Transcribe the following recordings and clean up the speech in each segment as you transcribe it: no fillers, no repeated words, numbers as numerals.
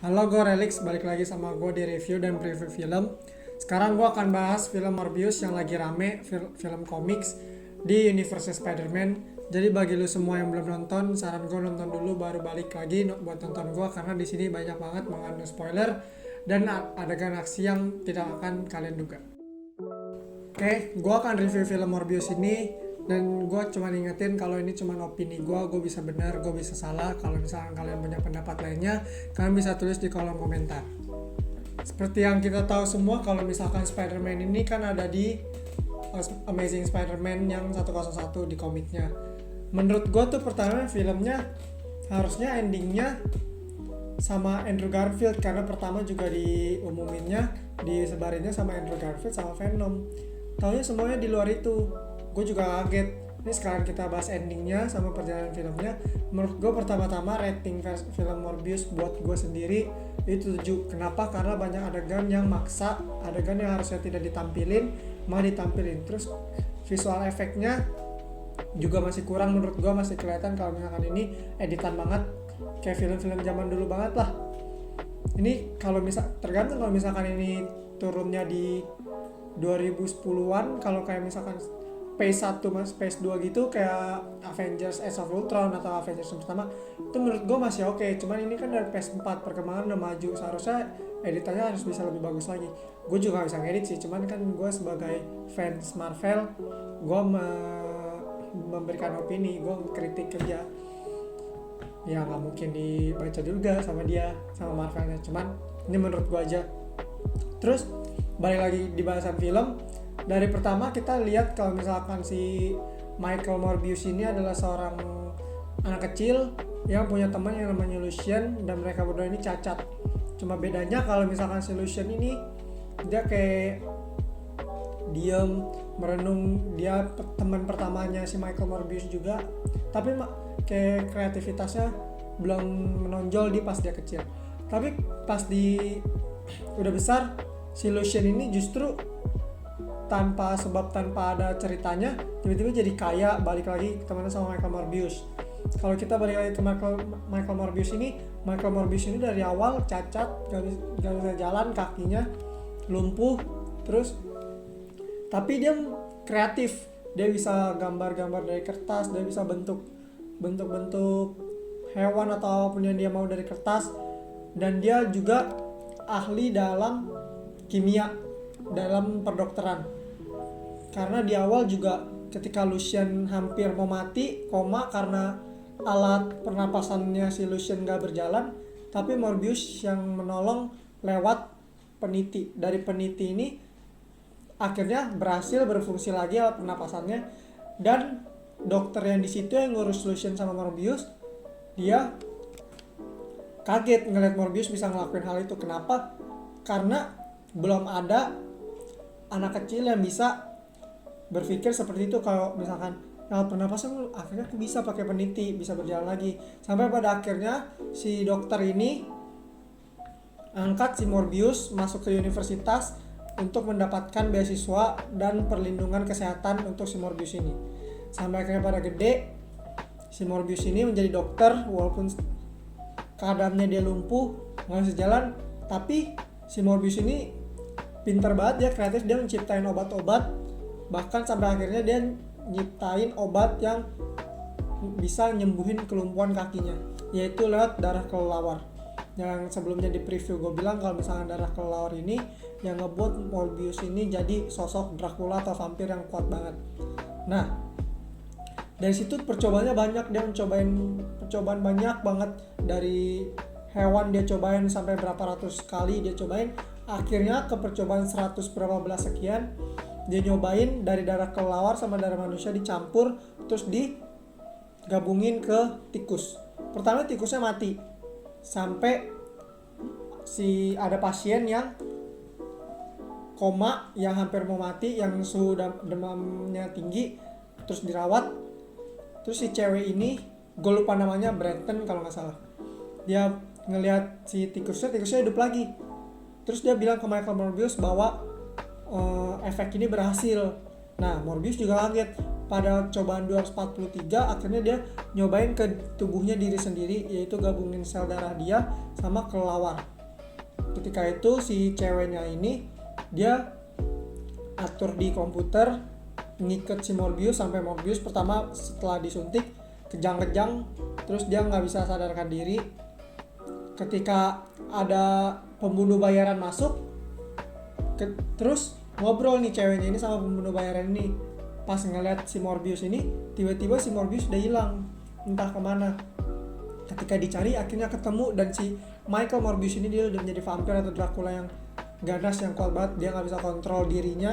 Halo, gue Relix, balik lagi sama gue di review dan preview film. Sekarang gue akan bahas film Morbius yang lagi rame, film komiks di universe Spider-Man. Jadi bagi lu semua yang belum nonton, saran gue nonton dulu baru balik lagi buat nonton gue karena di sini banyak banget mengandung spoiler dan adegan aksi yang tidak akan kalian duga. Oke, gue akan review film Morbius ini dan gue cuma ingetin kalau ini cuma opini gue bisa benar, gue bisa salah. Kalau misalkan kalian punya pendapat lainnya, kalian bisa tulis di kolom komentar. Seperti yang kita tahu semua, kalau misalkan Spider-Man ini kan ada di Amazing Spider-Man yang 101 di komiknya. Menurut gue tuh pertama filmnya harusnya endingnya sama Andrew Garfield, karena pertama juga diumuminnya disebarinnya sama Andrew Garfield sama Venom. Taunya semuanya di luar itu. Gue juga kaget. Ini sekarang kita bahas endingnya sama perjalanan filmnya. Menurut gue pertama-tama rating film Morbius buat gue sendiri itu 7. Kenapa? Karena banyak adegan yang maksa, adegan yang harusnya tidak ditampilin malah ditampilin. Terus visual efeknya juga masih kurang, menurut gue masih kelihatan kalau misalkan ini editan banget kayak film-film zaman dulu banget lah. Ini kalau tergantung, kalau misalkan ini turunnya di 2010-an, kalau kayak misalkan Phase 1 mas Phase 2 gitu kayak Avengers Age of Ultron atau Avengers yang pertama, itu menurut gue masih oke. Cuman ini kan dari Phase 4, perkembangan udah maju, seharusnya editannya harus bisa lebih bagus lagi. Gue juga gak bisa ngedit sih, cuman kan gue sebagai fans Marvel, gue memberikan opini, gue kritik kerja ya, nggak mungkin dibaca juga sama dia, sama Marvelnya. Cuman ini menurut gue aja. Terus balik lagi di bahasan film. Dari pertama kita lihat kalau misalkan si Michael Morbius ini adalah seorang anak kecil yang punya teman yang namanya Lucian, dan mereka berdua ini cacat. Cuma bedanya kalau misalkan si Lucian ini dia kayak diem, merenung, dia teman pertamanya si Michael Morbius juga, tapi kayak kreativitasnya belum menonjol di pas dia kecil. Tapi pas di udah besar, si Lucian ini justru tanpa sebab, tanpa ada ceritanya, tiba-tiba jadi kaya, balik lagi temannya sama Michael Morbius. Kalau kita balik lagi ke Michael Morbius ini, Michael Morbius ini dari awal cacat, gak bisa jalan, kakinya lumpuh, terus tapi dia kreatif, dia bisa gambar-gambar dari kertas, dia bisa bentuk hewan atau apapun yang dia mau dari kertas, dan dia juga ahli dalam kimia, dalam perdokteran. Karena di awal juga ketika Lucian hampir mau mati, koma karena alat pernapasannya si Lucian gak berjalan, tapi Morbius yang menolong lewat peniti. Dari peniti ini akhirnya berhasil berfungsi lagi alat pernapasannya, dan dokter yang di situ yang ngurus Lucian sama Morbius, dia kaget ngeliat Morbius bisa ngelakuin hal itu. Kenapa? Karena belum ada anak kecil yang bisa berpikir seperti itu. Kalau misalkan alat pernapasan akhirnya aku bisa pakai peniti, bisa berjalan lagi. Sampai pada akhirnya si dokter ini angkat si Morbius masuk ke universitas untuk mendapatkan beasiswa dan perlindungan kesehatan untuk si Morbius ini. Sampai akhirnya pada gede, si Morbius ini menjadi dokter walaupun keadaannya dia lumpuh, nggak bisa jalan. Tapi si Morbius ini pintar banget, dia kreatif, dia menciptain obat-obat, bahkan sampai akhirnya dia nyiptain obat yang bisa nyembuhin kelumpuhan kakinya, yaitu lewat darah kelelawar. Yang sebelumnya di preview gue bilang kalau misalnya darah kelelawar ini yang ngebuat Morbius ini jadi sosok Dracula atau vampir yang kuat banget. Nah, dari situ percobaannya banyak, dia percobaan banyak banget. Dari hewan dia cobain sampai berapa ratus kali dia cobain. Akhirnya ke percobaan 100 berapa belas sekian, dia nyobain dari darah kelelawar sama darah manusia dicampur, terus digabungin ke tikus. Pertama tikusnya mati, sampai si ada pasien yang koma, yang hampir mau mati, yang suhu demamnya tinggi, terus dirawat. Terus si cewek ini, gue lupa namanya, Brenton kalau nggak salah, dia ngelihat si tikusnya hidup lagi. Terus dia bilang ke Michael Morbius bahwa efek ini berhasil. Nah, Morbius juga kaget. Pada cobaan 243 akhirnya dia nyobain ke tubuhnya diri sendiri, yaitu gabungin sel darah dia sama kelelawar. Ketika itu si ceweknya ini dia atur di komputer, ngiket si Morbius sampai Morbius pertama setelah disuntik kejang-kejang, terus dia nggak bisa sadarkan diri. Ketika ada pembunuh bayaran masuk, terus ngobrol nih ceweknya ini sama pembunuh bayaran ini. Pas ngeliat si Morbius ini, tiba-tiba si Morbius udah hilang, entah kemana. Ketika dicari akhirnya ketemu, dan si Michael Morbius ini dia udah menjadi vampir atau Dracula yang ganas, yang kuat banget. Dia nggak bisa kontrol dirinya.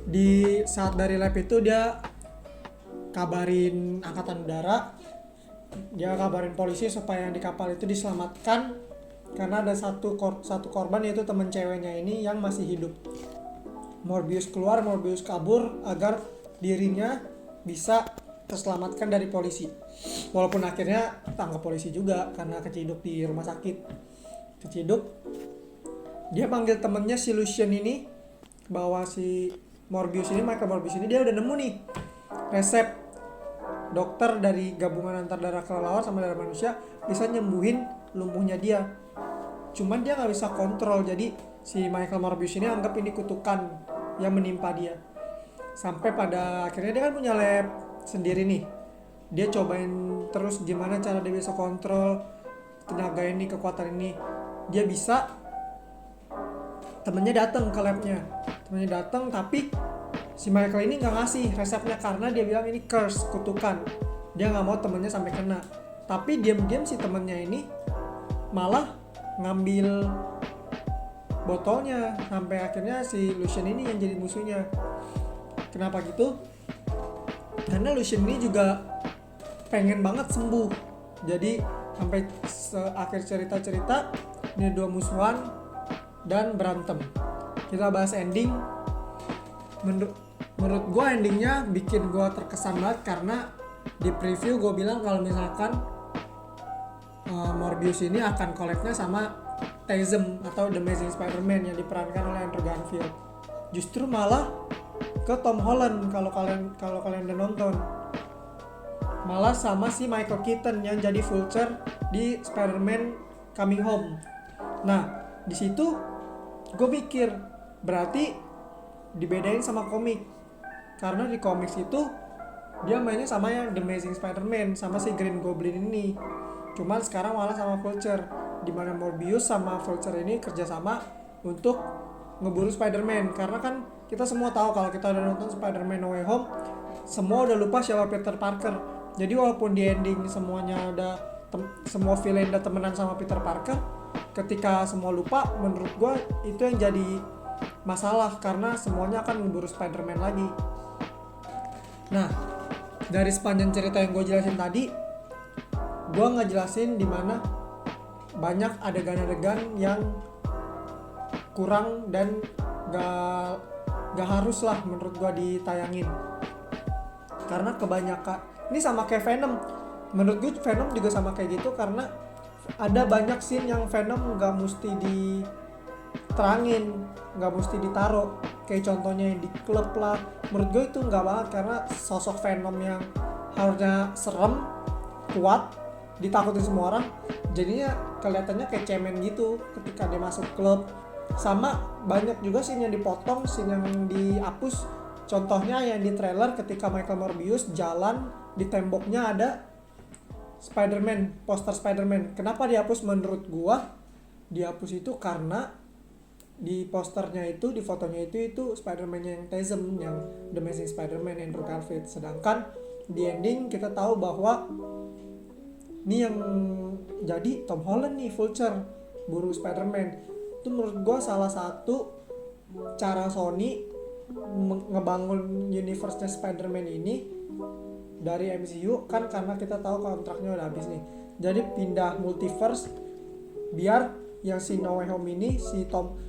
Di saat dari lab itu dia kabarin angkatan udara, dia kabarin polisi supaya yang di kapal itu diselamatkan karena ada satu korban, yaitu temen ceweknya ini yang masih hidup. Morbius keluar, Morbius kabur agar dirinya bisa terselamatkan dari polisi. Walaupun akhirnya tangkap polisi juga karena keciduk di rumah sakit. Keciduk, dia panggil temennya si Lucien ini, bahwa si Morbius ini, Michael Morbius ini, dia udah nemu nih resep dokter dari gabungan antar darah kelelawar sama darah manusia bisa nyembuhin lumpuhnya dia. Cuman dia nggak bisa kontrol, jadi si Michael Morbius ini anggap ini kutukan yang menimpa dia. Sampai pada akhirnya dia kan punya lab sendiri nih. Dia cobain terus gimana cara dia bisa kontrol tenaga ini, kekuatan ini. Dia bisa. Temennya datang ke labnya. Temennya datang, tapi si Michael ini nggak ngasih resepnya karena dia bilang ini curse, kutukan. Dia nggak mau temennya sampai kena. Tapi diam-diam si temennya ini malah ngambil botolnya, sampai akhirnya si Lucien ini yang jadi musuhnya. Kenapa gitu? Karena Lucien ini juga pengen banget sembuh. Jadi sampai akhir cerita ini dua musuhan dan berantem. Kita bahas ending. Menurut gue endingnya bikin gue terkesan banget, karena di preview gue bilang kalau misalkan Morbius ini akan collab-nya sama TASM atau The Amazing Spider-Man yang diperankan oleh Andrew Garfield. Justru malah ke Tom Holland, kalau kalian udah nonton. Malah sama si Michael Keaton yang jadi Vulture di Spider-Man Coming Home. Nah, di situ gue mikir berarti dibedain sama komik. Karena di komik itu dia mainnya sama yang The Amazing Spider-Man sama si Green Goblin ini. Cuman sekarang malah sama Vulture, di mana Morbius sama Vulture ini kerjasama untuk ngeburu Spider-Man. Karena kan kita semua tahu kalau kita udah nonton Spider-Man No Way Home, semua udah lupa siapa Peter Parker. Jadi walaupun di ending semuanya udah semua villain udah temenan sama Peter Parker, ketika semua lupa, menurut gue itu yang jadi masalah karena semuanya akan ngeburu Spider-Man lagi. Nah, dari sepanjang cerita yang gue jelasin tadi, gue nggak jelasin dimana banyak adegan-adegan yang kurang dan gak harus lah menurut gue ditayangin. Karena kebanyakan, ini sama kayak Venom. Menurut gue Venom juga sama kayak gitu, karena ada banyak scene yang Venom gak mesti diterangin, gak mesti ditaruh. Kayak contohnya yang di klub lah. Menurut gue itu gak banget, karena sosok Venom yang harusnya serem, kuat, ditakutin semua orang, jadinya kelihatannya kayak cemen gitu ketika dia masuk klub. Sama banyak juga scene yang dipotong, scene yang dihapus. Contohnya yang di trailer ketika Michael Morbius jalan, di temboknya ada Spider-Man, poster Spider-Man. Kenapa dihapus? Menurut gua dihapus itu karena di posternya itu, di fotonya itu Spider-Man yang TASM, yang The Amazing Spider-Man, Andrew Garfield. Sedangkan di ending kita tahu bahwa ini yang jadi Tom Holland nih, Vulture, buru Spider-Man. Itu menurut gue salah satu cara Sony ngebangun universe-nya Spider-Man ini dari MCU, kan karena kita tahu kontraknya udah habis nih. Jadi pindah multiverse biar yang si No Way Home ini,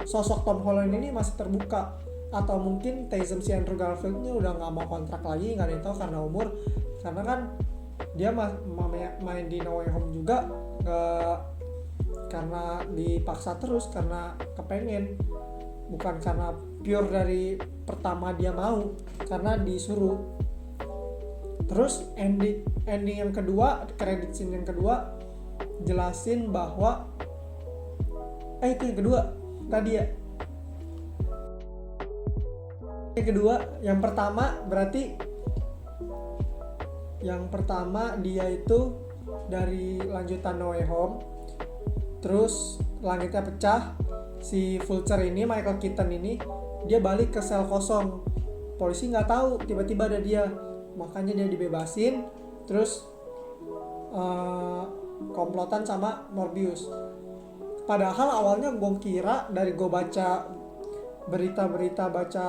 sosok Tom Holland ini masih terbuka. Atau mungkin TASM si Andrew Garfield ini udah gak mau kontrak lagi, gak ada yang tahu karena umur. Karena kan dia main di No Way Home juga karena dipaksa terus, karena kepengen. bukan karena pure dari pertama dia mau, karena disuruh. Terus ending yang kedua, credit scene yang kedua jelasin bahwa itu yang kedua tadi ya. Yang kedua, yang pertama berarti yang pertama dia itu dari lanjutan No Way Home, terus langitnya pecah, si Vulture ini, Michael Keaton ini, dia balik ke sel kosong, polisi nggak tahu tiba-tiba ada dia, makanya dia dibebasin, terus komplotan sama Morbius. Padahal awalnya gue kira, dari gue baca berita-berita, baca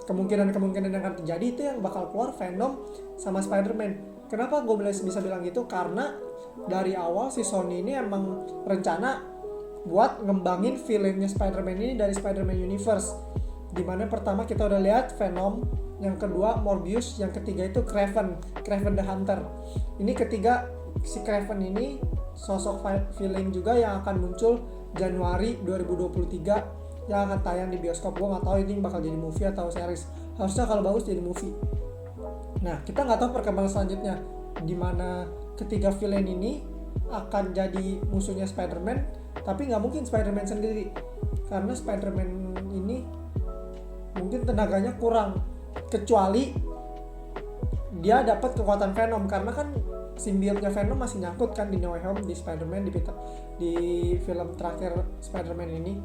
kemungkinan yang akan terjadi, itu yang bakal keluar Venom sama Spider-Man. Kenapa gue bisa bilang gitu? Karena dari awal si Sony ini emang rencana buat ngembangin villainnya Spider-Man ini dari Spider-Man Universe, dimana pertama kita udah lihat Venom, yang kedua Morbius, yang ketiga itu Kraven the Hunter. Ini ketiga, si Kraven ini sosok villain juga yang akan muncul Januari 2023 yang akan tayang di bioskop. Gue nggak tahu ini bakal jadi movie atau series. Harusnya kalau bagus jadi movie. Nah, kita nggak tahu perkembangan selanjutnya, dimana ketiga villain ini akan jadi musuhnya Spider-Man, tapi nggak mungkin Spider-Man sendiri, karena Spider-Man ini mungkin tenaganya kurang, kecuali dia dapat kekuatan Venom, karena kan simbiotnya Venom masih nyangkut kan di No Way Home, di Spider-Man, di film terakhir Spider-Man ini.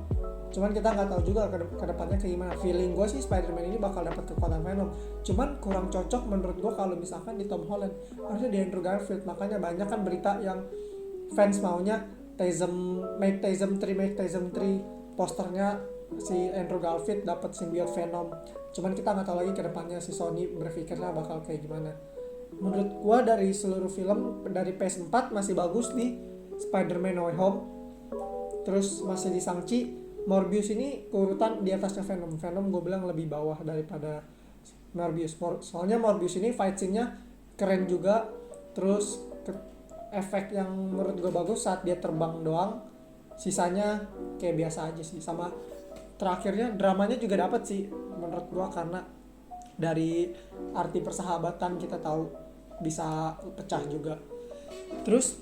Cuman kita nggak tahu juga ke depannya kayak gimana. Feeling gue sih Spider-Man ini bakal dapat kekuatan Venom, cuman kurang cocok menurut gue kalau misalkan di Tom Holland, harusnya di Andrew Garfield. Makanya banyak kan berita yang fans maunya make Tasm 3 posternya si Andrew Garfield dapat simbiot Venom. Cuman kita nggak tahu lagi ke depannya si Sony berpikirnya bakal kayak gimana. Menurut gue dari seluruh film dari PS4 masih bagus di Spider-Man No Way Home, terus masih di Shang-Chi. Morbius ini keurutan di atasnya Venom. Venom gue bilang lebih bawah daripada Morbius. Soalnya Morbius ini fight scene-nya keren juga. Terus efek yang menurut gue bagus saat dia terbang doang. Sisanya kayak biasa aja sih. Sama terakhirnya dramanya juga dapet sih menurut gue, karena dari arti persahabatan kita tahu bisa pecah juga. Terus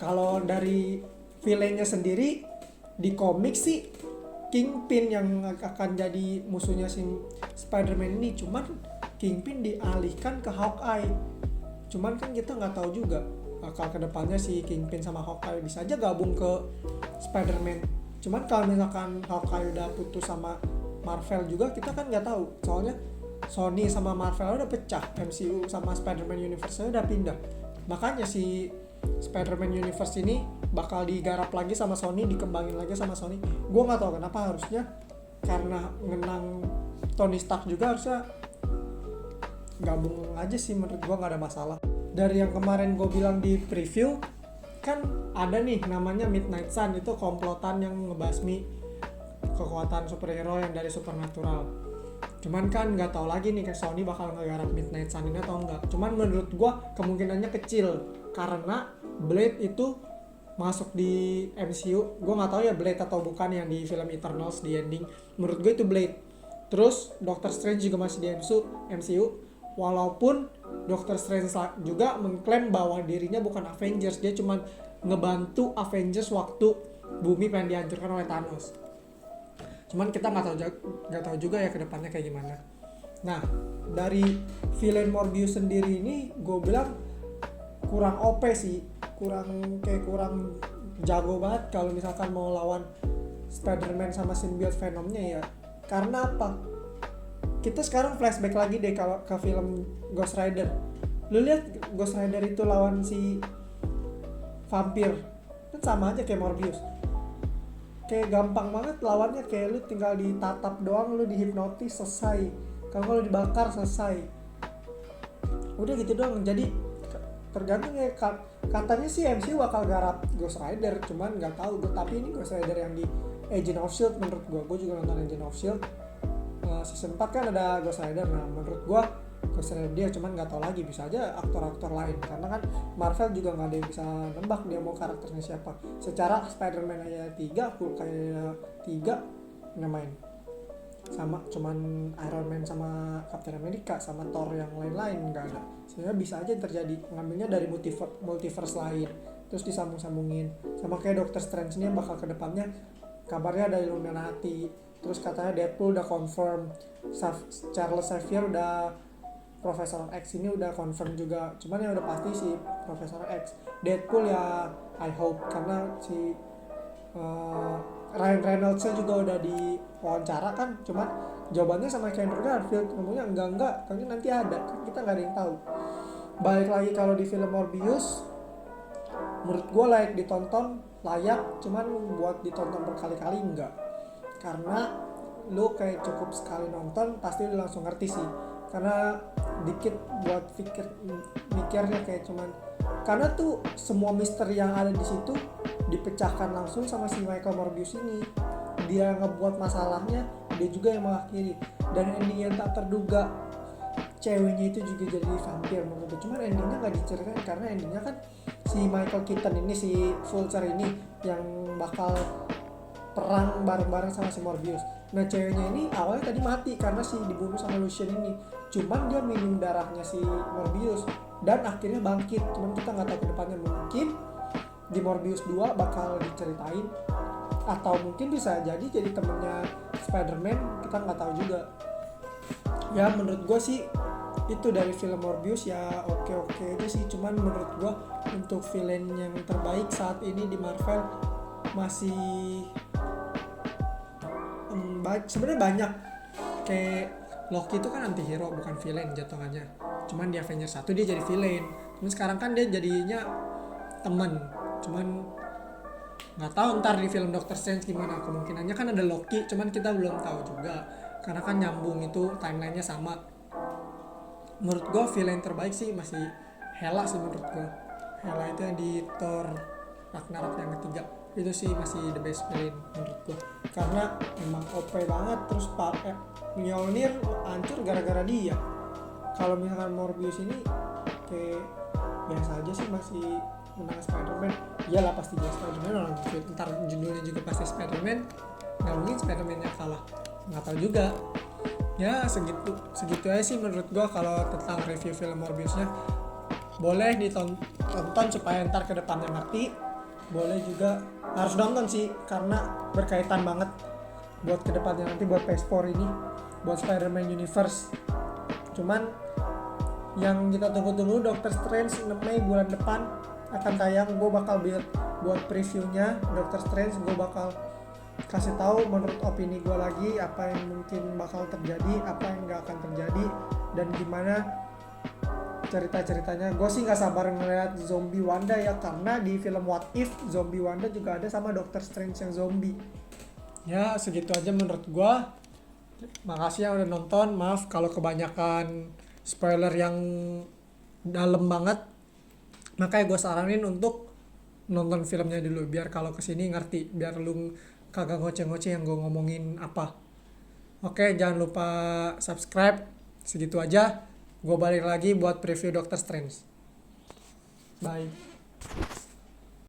kalau dari villainnya sendiri, di komik sih Kingpin yang akan jadi musuhnya si Spider-Man ini. Cuman Kingpin dialihkan ke Hawkeye. Cuman kan kita nggak tahu juga bakal kedepannya si Kingpin sama Hawkeye bisa aja gabung ke Spider-Man. Cuman kalau misalkan Hawkeye udah putus sama Marvel juga, kita kan nggak tahu. Soalnya Sony sama Marvel udah pecah, MCU sama Spider-Man Universe udah pindah. Makanya si Spider-Man Universe ini bakal digarap lagi sama Sony, dikembangin lagi sama Sony. Gue nggak tahu kenapa, harusnya karena ngenang Tony Stark juga harusnya gabung aja sih, menurut gue nggak ada masalah. Dari yang kemarin gue bilang di preview, kan ada nih namanya Midnight Sun, itu komplotan yang ngebasmi kekuatan superhero yang dari supernatural. Cuman kan nggak tahu lagi nih Sony bakal ngegarap Midnight Sun ini atau enggak. Cuman menurut gue kemungkinannya kecil, karena Blade itu masuk di MCU. Gue nggak tahu ya Blade atau bukan yang di film Eternals di ending. Menurut gue itu Blade. Terus Doctor Strange juga masih di MCU. Walaupun Doctor Strange juga mengklaim bahwa dirinya bukan Avengers, dia cuma ngebantu Avengers waktu bumi pengen dihancurkan oleh Thanos. Cuman kita nggak tahu juga ya kedepannya kayak gimana. Nah, dari villain Morbius sendiri ini gue bilang kurang OP sih, kurang jago banget kalau misalkan mau lawan Spider-Man sama symbiote Venomnya ya. Karena apa? Kita sekarang flashback lagi deh kalau ke film Ghost Rider. Lu lihat Ghost Rider itu lawan si vampir, kan sama aja kayak Morbius. Kayak gampang banget lawannya, kayak lu tinggal ditatap doang, lu dihipnotis selesai. Kalau lu dibakar selesai. Udah gitu doang. Jadi tergantung ya, katanya sih MCU bakal garap Ghost Rider, cuman nggak tahu. Tapi ini Ghost Rider yang di Agent of Shield menurut gue juga nonton Agent of Shield season 4 kan ada Ghost Rider. Nah menurut gue Ghost Rider dia, cuman nggak tahu lagi, bisa aja aktor-aktor lain karena kan Marvel juga nggak ada yang bisa nembak dia mau karakternya siapa. Secara Spider-Man aja 3, Hulk kayak 3 nggak main, sama cuman Iron Man sama Captain America sama Thor yang lain-lain nggak ada. Sehingga bisa aja terjadi ngambilnya dari multiverse lain terus disambung-sambungin, sama kayak Doctor Strange ini yang bakal kedepannya kabarnya ada Illuminati, terus katanya Deadpool udah confirm, Charles Xavier udah, Profesor X ini udah confirm juga, cuman yang udah pasti si Profesor X. Deadpool ya I hope, karena si Ryan Reynolds juga udah diwawancara kan, cuman jawabannya sama kayak Andrew Garfield, ngomongnya enggak tapi nanti ada kan, kita nggak ada yang tahu. Balik lagi kalau di film Morbius, menurut gue layak ditonton, layak, cuman buat ditonton berkali-kali enggak, karena lu kayak cukup sekali nonton pasti lu langsung ngerti sih, karena dikit buat mikirnya kayak cuman, karena tuh semua misteri yang ada di situ dipecahkan langsung sama si Michael Morbius ini. Dia ngebuat masalahnya, dia juga yang mengakhiri, dan ending yang tak terduga, ceweknya itu juga jadi vampir menurut gue. Cuman endingnya nggak diceritain karena endingnya kan si Michael Keaton ini, si Vulture ini yang bakal perang bareng-bareng sama si Morbius. Nah ceweknya ini awalnya tadi mati karena si dibunuh sama Lucian ini, cuman dia minum darahnya si Morbius dan akhirnya bangkit. Cuman kita nggak tahu kedepannya, mungkin di Morbius 2 bakal diceritain, atau mungkin bisa jadi temennya Spider-Man, kita nggak tahu juga. Ya menurut gue sih itu dari film Morbius ya oke aja sih, cuman menurut gue untuk villain yang terbaik saat ini di Marvel masih sebenarnya banyak. Kayak Loki itu kan anti-hero bukan villain jatuhannya, cuman di Avengers 1 dia jadi villain, cuman sekarang kan dia jadinya teman. Cuman nggak tahu ntar di film Doctor Strange gimana, kemungkinannya kan ada Loki, cuman kita belum tahu juga karena kan nyambung itu timelinenya sama. Menurut gue villain terbaik sih masih Hela sih menurut gue. Hela itu yang di Thor Ragnarok yang ketiga itu sih masih the best villain menurut gue, karena emang OP banget. Terus Mjolnir hancur gara-gara dia. Kalau misalkan Morbius ini kayak biasa aja sih, masih menang Spider-Man. Iyalah pasti dia Spider-Man, orang ntar judulnya juga pasti Spider-Man, nggak mungkin Spider-Man-nya kalah. Nggak tahu juga. Ya segitu aja sih menurut gue kalau tentang review film Morbiusnya. Boleh ditonton supaya ntar ke depannya ngerti, boleh juga harus nonton sih karena berkaitan banget buat ke depannya nanti, buat PS4 ini, buat Spider-Man Universe. Cuman yang kita tunggu-tunggu Doctor Strange 6 Mei bulan depan akan tayang. Gue bakal buat previewnya Doctor Strange, gue bakal kasih tahu menurut opini gue lagi apa yang mungkin bakal terjadi, apa yang nggak akan terjadi, dan gimana cerita-ceritanya. Gue sih nggak sabar ngeliat zombie Wanda ya, karena di film What If zombie Wanda juga ada sama Doctor Strange yang zombie. Ya segitu aja menurut gue. Makasih yang udah nonton, maaf kalau kebanyakan spoiler yang dalam banget, makanya gue saranin untuk nonton filmnya dulu biar kalau kesini ngerti, biar lu kagak ngoceh-ngoceh yang gue ngomongin apa. Oke, jangan lupa subscribe. Segitu aja. Gue balik lagi buat preview Doctor Strange. Bye.